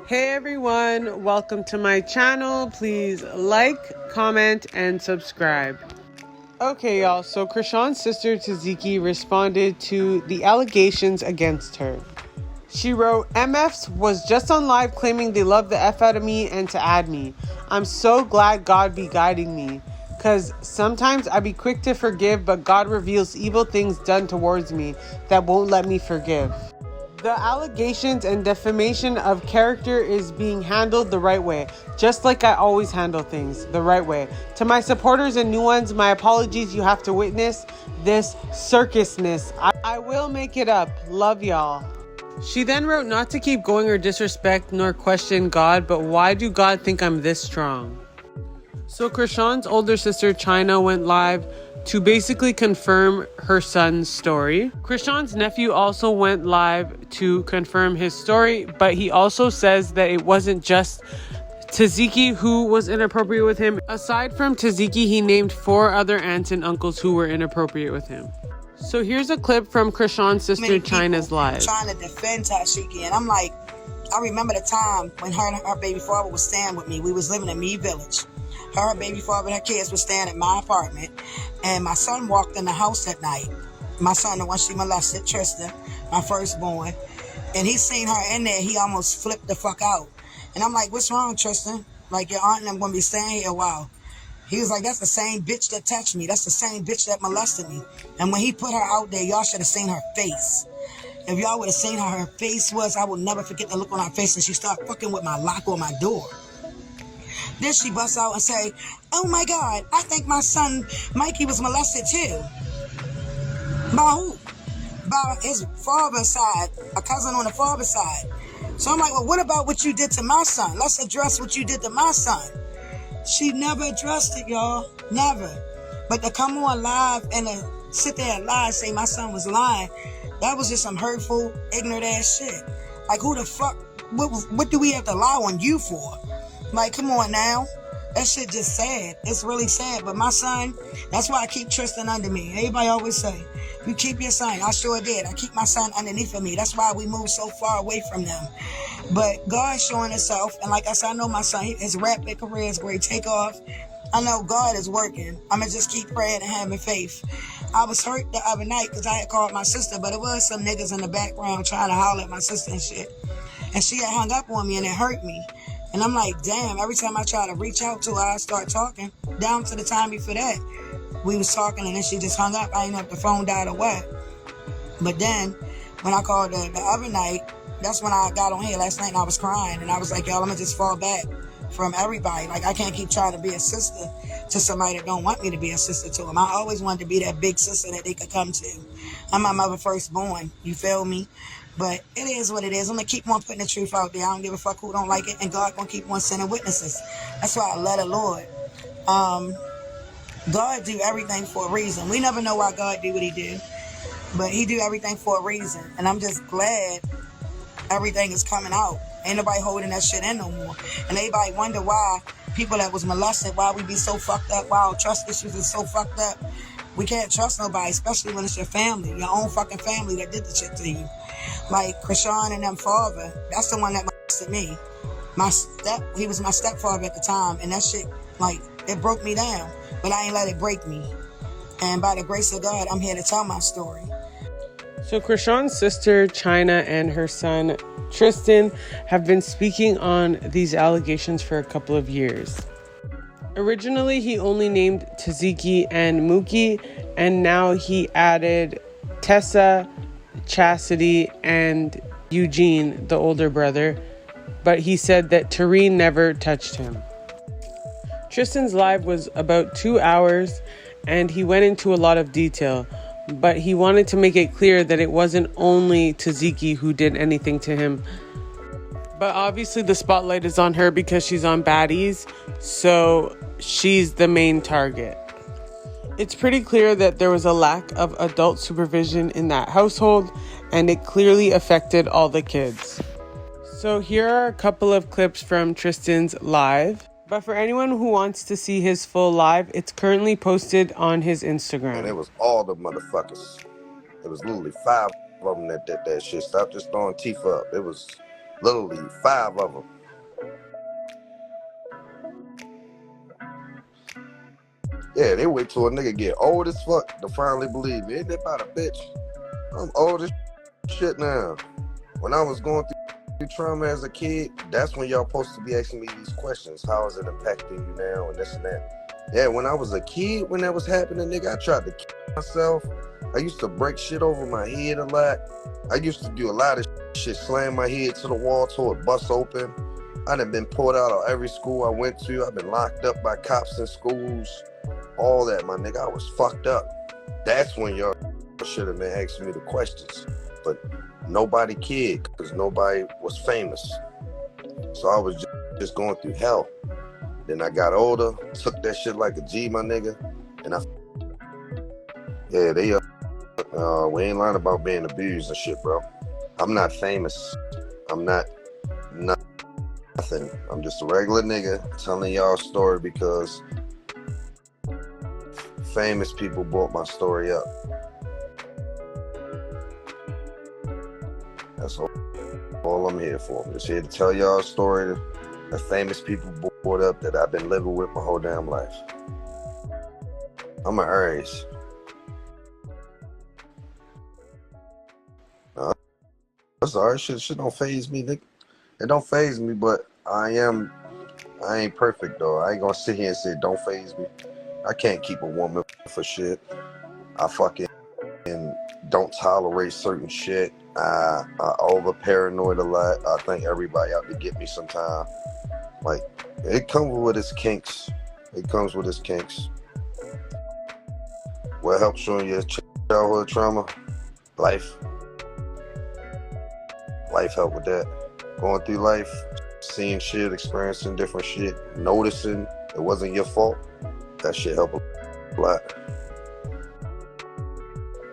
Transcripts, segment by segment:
Hey everyone, welcome to my channel. Please like, comment, and subscribe. Okay y'all, so Chrisean's sister Tzatziki responded to the allegations against her. She wrote, MFs was just on live claiming they love the F out of me and to add me. I'm so glad God be guiding me. Cause sometimes I be quick to forgive, but God reveals evil things done towards me that won't let me forgive. The allegations and defamation of character is being handled the right way, just like I always handle things the right way. To my supporters and new ones, my apologies. You have to witness this circusness. I will make it up. Love y'all. She then wrote not to keep going or disrespect nor question God, but why do God think I'm this strong? So Chrisean's older sister China went live to basically confirm her son's story. Chrisean's nephew also went live to confirm his story, but he also says that it wasn't just Tzatziki who was inappropriate with him. Aside from Tzatziki, he named 4 other aunts and uncles who were inappropriate with him. So here's a clip from Chrisean's sister China's live. Trying to defend Tzatziki, and I'm like, I remember the time when her and her baby father was staying with me. We was living in Mead Village. Her baby father and her kids were staying at my apartment, and my son walked in the house that night. My son, the one she molested, Tristan, my firstborn, and he seen her in there. He almost flipped the fuck out. And I'm like, what's wrong, Tristan? Like, your aunt and I'm gonna be staying here a while. He was like, that's the same bitch that touched me. That's the same bitch that molested me. And when he put her out there, y'all should have seen her face. If y'all would have seen how her face was, I will never forget the look on her face. And she started fucking with my lock on my door. Then she busts out and say, oh my God, I think my son Mikey was molested too. By who? By his father's side, a cousin on the father's side. So I'm like, well, what about what you did to my son? Let's address what you did to my son. She never addressed it, y'all. Never. But to come on live and to sit there and lie and say my son was lying, that was just some hurtful, ignorant ass shit. Like, who the fuck, what do we have to lie on you for? Like, come on now. That shit just sad. It's really sad. But my son, that's why I keep Tristan under me. Everybody always say, you keep your son. I sure did. I keep my son underneath of me. That's why we moved so far away from them. But God's showing himself. And like I said, I know my son, his rapid career is great takeoff. I know God is working. I'm going to just keep praying and having faith. I was hurt the other night because I had called my sister, but it was some niggas in the background trying to holler at my sister and shit. And she had hung up on me and it hurt me. And I'm like, damn, every time I try to reach out to her, I start talking. Down to the time before that, we was talking and then she just hung up. I didn't know if the phone died or what. But then, when I called her the other night, that's when I got on here last night and I was crying. And I was like, y'all, I'm going to just fall back from everybody. Like, I can't keep trying to be a sister to somebody that don't want me to be a sister to them. I always wanted to be that big sister that they could come to. I'm my mother firstborn, you feel me? But it is what it is. I'm going to keep on putting the truth out there. I don't give a fuck who don't like it. And God going to keep on sending witnesses. That's why I love the Lord. God do everything for a reason. We never know why God do what he do. But he do everything for a reason. And I'm just glad everything is coming out. Ain't nobody holding that shit in no more. And everybody wonder why people that was molested, why we be so fucked up, why our trust issues is so fucked up. We can't trust nobody, especially when it's your family, your own fucking family that did the shit to you. Like Chrisean and them father, that's the one that molested me. He was my stepfather at the time, and that shit, like, it broke me down. But I ain't let it break me. And by the grace of God, I'm here to tell my story. So Chrisean's sister China and her son Tristan have been speaking on these allegations for a couple of years. Originally, he only named Tzatziki and Mookie, and now he added Tessa, Chastity, and Eugene, the older brother, but he said that Tareen never touched him. Tristan's live was about 2 hours, and he went into a lot of detail, but he wanted to make it clear that it wasn't only Tzatziki who did anything to him. But obviously the spotlight is on her because she's on Baddies, so she's the main target. It's pretty clear that there was a lack of adult supervision in that household, and it clearly affected all the kids. So here are a couple of clips from Tristan's live. But for anyone who wants to see his full live, it's currently posted on his Instagram. And it was all the motherfuckers. It was literally 5 of them that did that shit. Stop just throwing teeth up. It was literally 5 of them. Yeah, they wait till a nigga get old as fuck to finally believe me. Ain't that about a bitch? I'm old as shit now. When I was going through trauma as a kid, that's when y'all supposed to be asking me these questions. How is it impacting you now and this and that? Yeah, when I was a kid, when that was happening, nigga, I tried to kill myself. I used to break shit over my head a lot. I used to do a lot of shit, slam my head to the wall till it bust open. I done been pulled out of every school I went to. I've been locked up by cops in schools. All that, my nigga. I was fucked up. That's when y'all should have been asking me the questions. But nobody cared because nobody was famous. So I was just going through hell. Then I got older, took that shit like a G, my nigga. And we ain't lying about being abused and shit, bro. I'm not famous. I'm not nothing. I'm just a regular nigga telling y'all a story because famous people brought my story up. That's all I'm here for. I'm just here to tell y'all a story that famous people brought up that I've been living with my whole damn life. I'm an Aries. That's alright. Shit don't faze me, nigga. It don't faze me, but I ain't perfect though. I ain't gonna sit here and say don't faze me. I can't keep a woman for shit. I fucking don't tolerate certain shit. I over paranoid a lot. I think everybody out to get me sometime. Like, it comes with its kinks. It comes with its kinks. What helps showing your childhood trauma? Life. Life helped with that. Going through life, seeing shit, experiencing different shit, noticing it wasn't your fault. That shit helped a lot.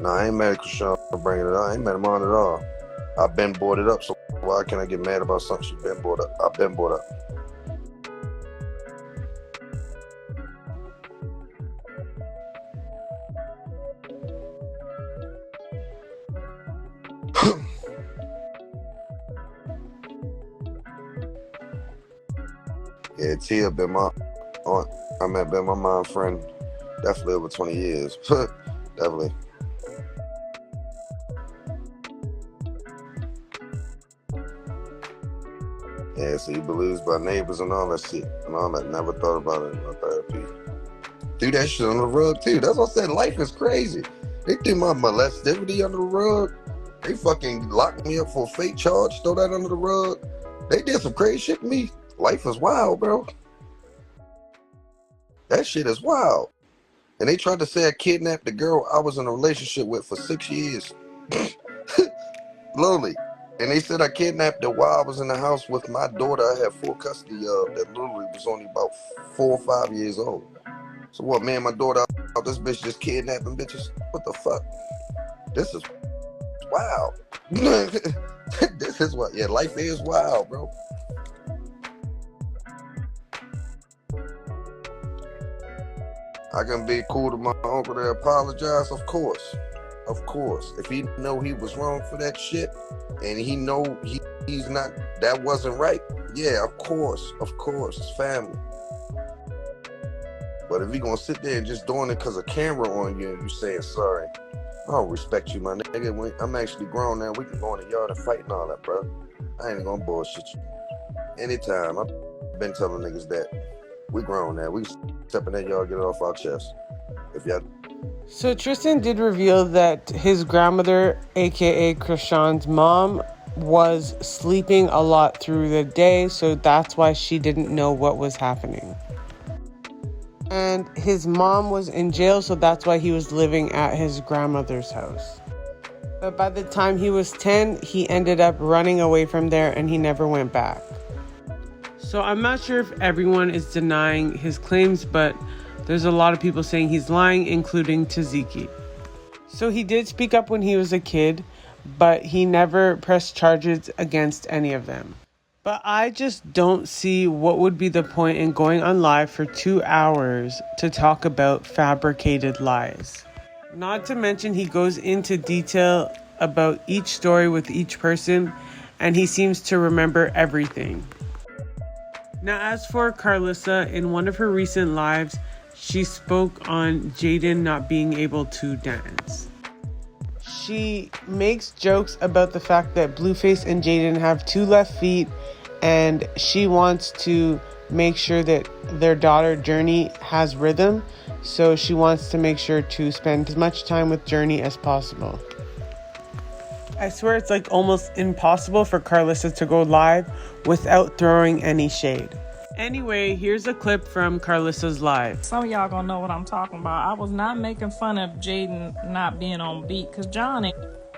Nah, I ain't mad at Chrisean for bringing it up. I ain't mad at mine at all. I've been brought it up, so why can I get mad about something she's been brought up? I've been brought up. Yeah, Tia been my aunt. Been my mom friend definitely over 20 years. Definitely. Yeah, so he believes by neighbors and all that shit. And all that. Never thought about it in my therapy. Threw that shit on the rug too. That's what I said. Life is crazy. They threw my molestivity under the rug. They fucking locked me up for a fake charge, throw that under the rug. They did some crazy shit to me. Life is wild, bro. That shit is wild. And they tried to say I kidnapped the girl I was in a relationship with for 6 years. Literally. And they said I kidnapped her while I was in the house with my daughter I had full custody of that literally was only about 4 or 5 years old. So what, me and my daughter out this bitch just kidnapping bitches? What the fuck? This is wild. This is what, yeah, life is wild, bro. I can be cool to my uncle to apologize, of course. Of course. If he know he was wrong for that shit, and he know he's not, that wasn't right, yeah, of course, it's family. But if he gonna sit there and just doing it because of camera on you and you saying sorry, I don't respect you, my nigga. I'm actually grown now. We can go in the yard and fight and all that, bro. I ain't gonna bullshit you. Anytime. I've been telling niggas that. We grown now. We step in that yard, get it off our chest. If y'all. So Tristan did reveal that his grandmother, aka Chrisean's mom, was sleeping a lot through the day, so that's why she didn't know what was happening. And his mom was in jail, so that's why he was living at his grandmother's house. But by the time he was 10, he ended up running away from there and he never went back. So I'm not sure if everyone is denying his claims, but there's a lot of people saying he's lying, including Tzatziki. So he did speak up when he was a kid, but he never pressed charges against any of them. But I just don't see what would be the point in going on live for 2 hours to talk about fabricated lies. Not to mention he goes into detail about each story with each person, and he seems to remember everything. Now, as for Carlissa, in one of her recent lives, she spoke on Jaidyn not being able to dance. She makes jokes about the fact that Blueface and Jaidyn have 2 left feet, and she wants to make sure that their daughter Journey has rhythm, so she wants to make sure to spend as much time with Journey as possible. I swear it's like almost impossible for Carlissa to go live without throwing any shade. Anyway, here's a clip from Carlissa's live. Some of y'all gonna know what I'm talking about. I was not making fun of Jaidyn not being on beat, because Johnny,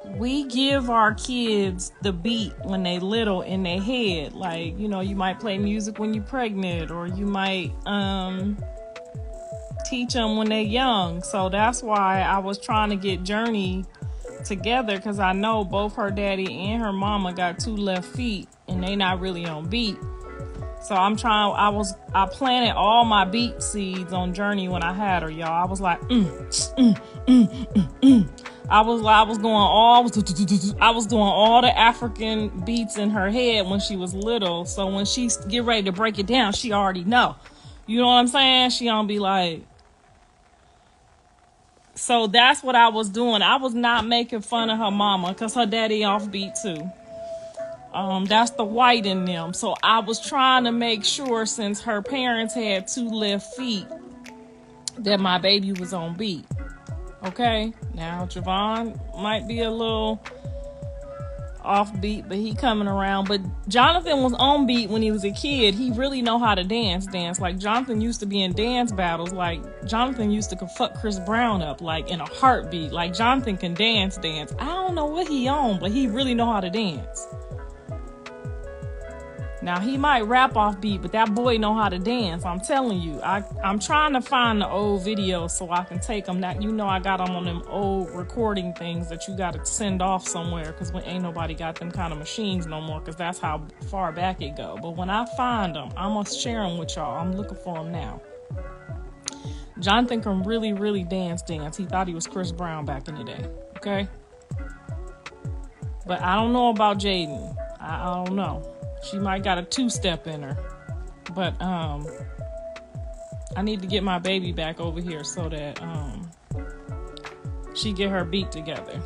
we give our kids the beat when they little in their head. Like, you know, you might play music when you're pregnant, or you might teach them when they're young. So that's why I was trying to get Journey together, because I know both her daddy and her mama got 2 left feet and they not really on beat. So I planted all my beat seeds on Journey when I had her, y'all. I was like, I was doing all the African beats in her head when she was little. So when she get ready to break it down, she already know. You know what I'm saying? She don't be like. So that's what I was doing. I was not making fun of her mama, because her daddy off beat too. That's the white in them. So I was trying to make sure, since her parents had 2 left feet, that my baby was on beat. Okay? Now, Javon might be a little off beat, but he coming around. But Jonathan was on beat when he was a kid. He really know how to dance. Like, Jonathan used to be in dance battles. Like, Jonathan used to fuck Chris Brown up, like, in a heartbeat. Like, Jonathan can dance. I don't know what he on, but he really know how to dance. Now, he might rap off beat, but that boy know how to dance. I'm telling you. I'm trying to find the old videos so I can take them. That, you know, I got them on them old recording things that you got to send off somewhere, because ain't nobody got them kind of machines no more, because that's how far back it go. But when I find them, I'm going to share them with y'all. I'm looking for them now. Jonathan can really, really dance. He thought he was Chris Brown back in the day. Okay? But I don't know about Jaidyn. I don't know. She might got a 2-step in her. But I need to get my baby back over here so that she get her beat together.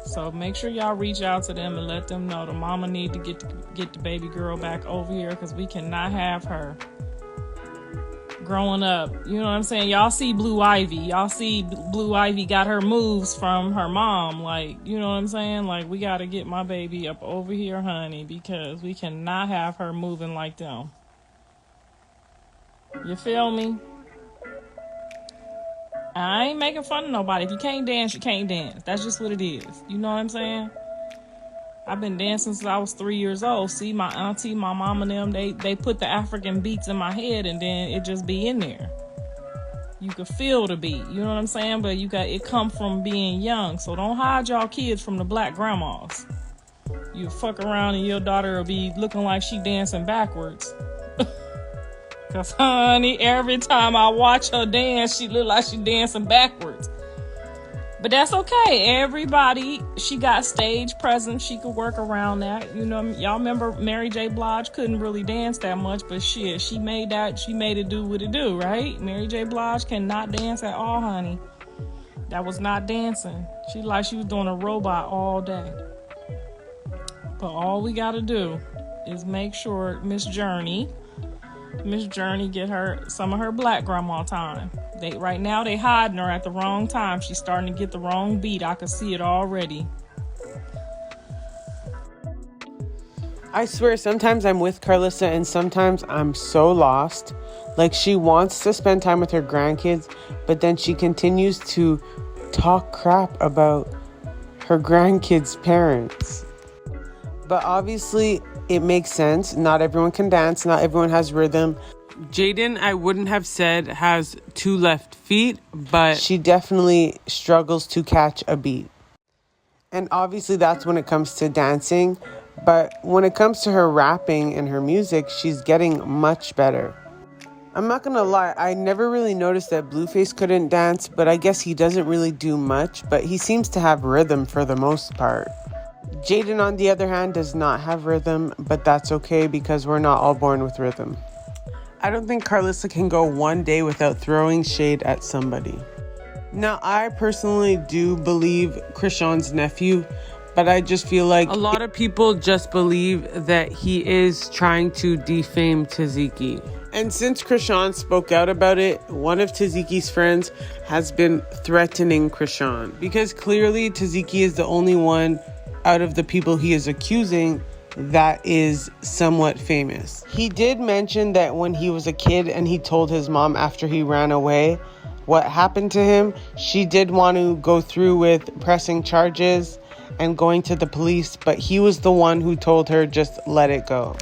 So make sure y'all reach out to them and let them know the mama need to get the baby girl back over here, because we cannot have her growing up. You know what I'm saying? Y'all see Blue Ivy. Y'all see Blue Ivy got her moves from her mom. Like, you know what I'm saying? Like, we got to get my baby up over here, honey, because we cannot have her moving like them. You feel me? I ain't making fun of nobody. If you can't dance, you can't dance. That's just what it is. You know what I'm saying? I've been dancing since I was 3 years old. See, my auntie, my mom and them, they put the African beats in my head, and then it just be in there. You could feel the beat, you know what I'm saying? But it come from being young. So don't hide y'all kids from the black grandmas. You fuck around and your daughter will be looking like she dancing backwards. Cause honey, every time I watch her dance, she look like she dancing backwards. But that's okay. Everybody, she got stage presence. She could work around that. You know, y'all remember Mary J. Blige couldn't really dance that much, but shit, she made it do what it do, right? Mary J. Blige cannot dance at all, honey. That was not dancing. She was doing a robot all day. But all we gotta do is make sure Miss Journey get her some of her black grandma time. Right now they hiding her at the wrong time. She's starting to get the wrong beat. I can see it already. I swear, sometimes I'm with Karlissa and sometimes I'm so lost. Like, she wants to spend time with her grandkids, but then she continues to talk crap about her grandkids' parents. But obviously, it makes sense. Not everyone can dance. Not everyone has rhythm. Jaidyn, I wouldn't have said has 2 left feet, but she definitely struggles to catch a beat. And obviously that's when it comes to dancing. But when it comes to her rapping and her music, she's getting much better. I'm not gonna lie, I never really noticed that Blueface couldn't dance, but I guess he doesn't really do much, but he seems to have rhythm for the most part. Jaidyn, on the other hand, does not have rhythm, but that's okay because we're not all born with rhythm. I don't think Karlissa can go one day without throwing shade at somebody. Now, I personally do believe Chrisean's nephew, but I just feel like a lot of people just believe that he is trying to defame Tzatziki. And since Chrisean spoke out about it, one of Tzatziki's friends has been threatening Chrisean because clearly Tzatziki is the only one out of the people he is accusing that is somewhat famous. He did mention that when he was a kid and he told his mom after he ran away what happened to him, she did want to go through with pressing charges and going to the police, but he was the one who told her just let it go.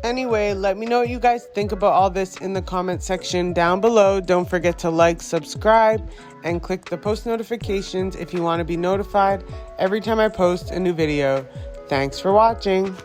Anyway, let me know what you guys think about all this in the comment section down below. Don't forget to like, subscribe, and click the post notifications if you want to be notified every time I post a new video. Thanks for watching.